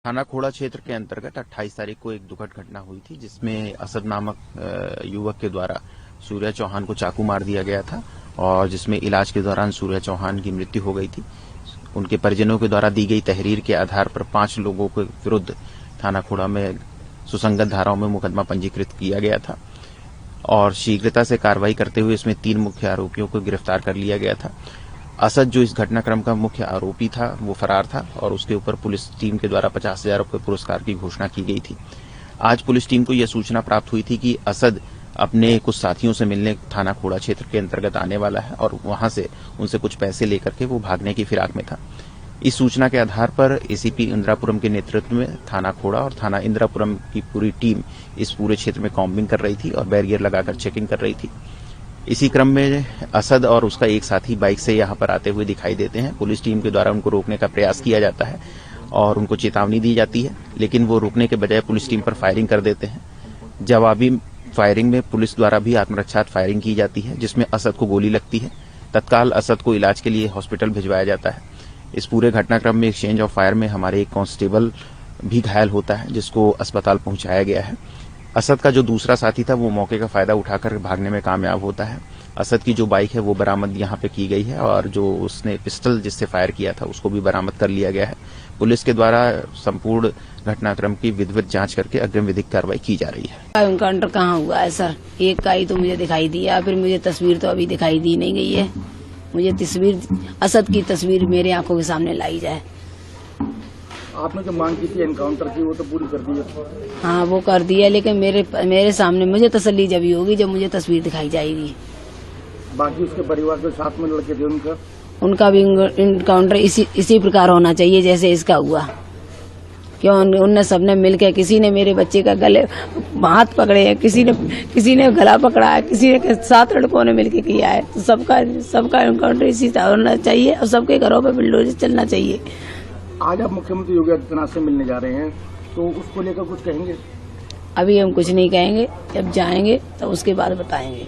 थाना खोड़ा क्षेत्र के अंतर्गत 28 तारीख को एक दुखद घटना हुई थी, जिसमें असद नामक युवक के द्वारा सूर्या चौहान को चाकू मार दिया गया था और जिसमें इलाज के दौरान सूर्या चौहान की मृत्यु हो गई थी। उनके परिजनों के द्वारा दी गई तहरीर के आधार पर 5 लोगों के विरुद्ध थाना खोड़ा में सुसंगत धाराओं में मुकदमा पंजीकृत किया गया था और शीघ्रता से कार्रवाई करते हुए इसमें 3 मुख्य आरोपियों को गिरफ्तार कर लिया गया था। असद, जो इस घटनाक्रम का मुख्य आरोपी था, वो फरार था और उसके ऊपर पुलिस टीम के द्वारा 50,000 रुपये पुरस्कार की घोषणा की गई थी। आज पुलिस टीम को यह सूचना प्राप्त हुई थी कि असद अपने कुछ साथियों से मिलने थाना खोड़ा क्षेत्र के अंतर्गत आने वाला है और वहां से उनसे कुछ पैसे लेकर के वो भागने की फिराक में था। इस सूचना के आधार पर एसीपी इंदिरापुरम के नेतृत्व में थाना खोड़ा और थाना इंदिरापुरम की पूरी टीम इस पूरे क्षेत्र में कॉम्बिंग कर रही थी और बैरियर लगाकर चेकिंग कर रही थी। इसी क्रम में असद और उसका एक साथी बाइक से यहां पर आते हुए दिखाई देते हैं। पुलिस टीम के द्वारा उनको रोकने का प्रयास किया जाता है और उनको चेतावनी दी जाती है, लेकिन वो रोकने के बजाय पुलिस टीम पर फायरिंग कर देते हैं। जवाबी फायरिंग में पुलिस द्वारा भी आत्मरक्षात्मक फायरिंग की जाती है, जिसमें असद को गोली लगती है। तत्काल असद को इलाज के लिए हॉस्पिटल भिजवाया जाता है। इस पूरे घटनाक्रम में एक्सचेंज ऑफ फायर में हमारे एक कांस्टेबल भी घायल होता है, जिसको अस्पताल पहुंचाया गया है। असद का जो दूसरा साथी था वो मौके का फायदा उठाकर भागने में कामयाब होता है। असद की जो बाइक है वो बरामद यहाँ पे की गई है और जो उसने पिस्टल जिससे फायर किया था उसको भी बरामद कर लिया गया है। पुलिस के द्वारा संपूर्ण घटनाक्रम की विधिवत जांच करके अग्रिम विधिक कार्रवाई की जा रही है। एनकाउंटर कहाँ हुआ है सर? एक का ही तो मुझे दिखाई दिया, फिर मुझे तस्वीर तो अभी दिखाई दी नहीं गई है। मुझे तस्वीर, असद की तस्वीर मेरे आंखों के सामने लाई जाए। आपने जो मांग की थी एनकाउंटर की, वो तो पूरी कर दी है? हाँ, वो कर दिया, लेकिन मेरे सामने मुझे तसल्ली जब होगी जब मुझे तस्वीर दिखाई जाएगी। बाकी उसके परिवार के साथ में लड़के थे उनका भी एनकाउंटर इसी प्रकार होना चाहिए जैसे इसका हुआ। क्यों उनने सबने मिलकर, किसी ने मेरे बच्चे का गले हाथ पकड़े हैं, किसी ने गला पकड़ा है, किसी ने 7 लड़कों ने मिलकर किया है। तो सबका एनकाउंटर इसी तरह होना चाहिए और सबके घरों पे बुलडोजर चलना चाहिए। आज आप मुख्यमंत्री योगी आदित्यनाथ से मिलने जा रहे हैं, तो उसको लेकर कुछ कहेंगे? अभी हम कुछ नहीं कहेंगे, जब जाएंगे तो उसके बाद बताएंगे।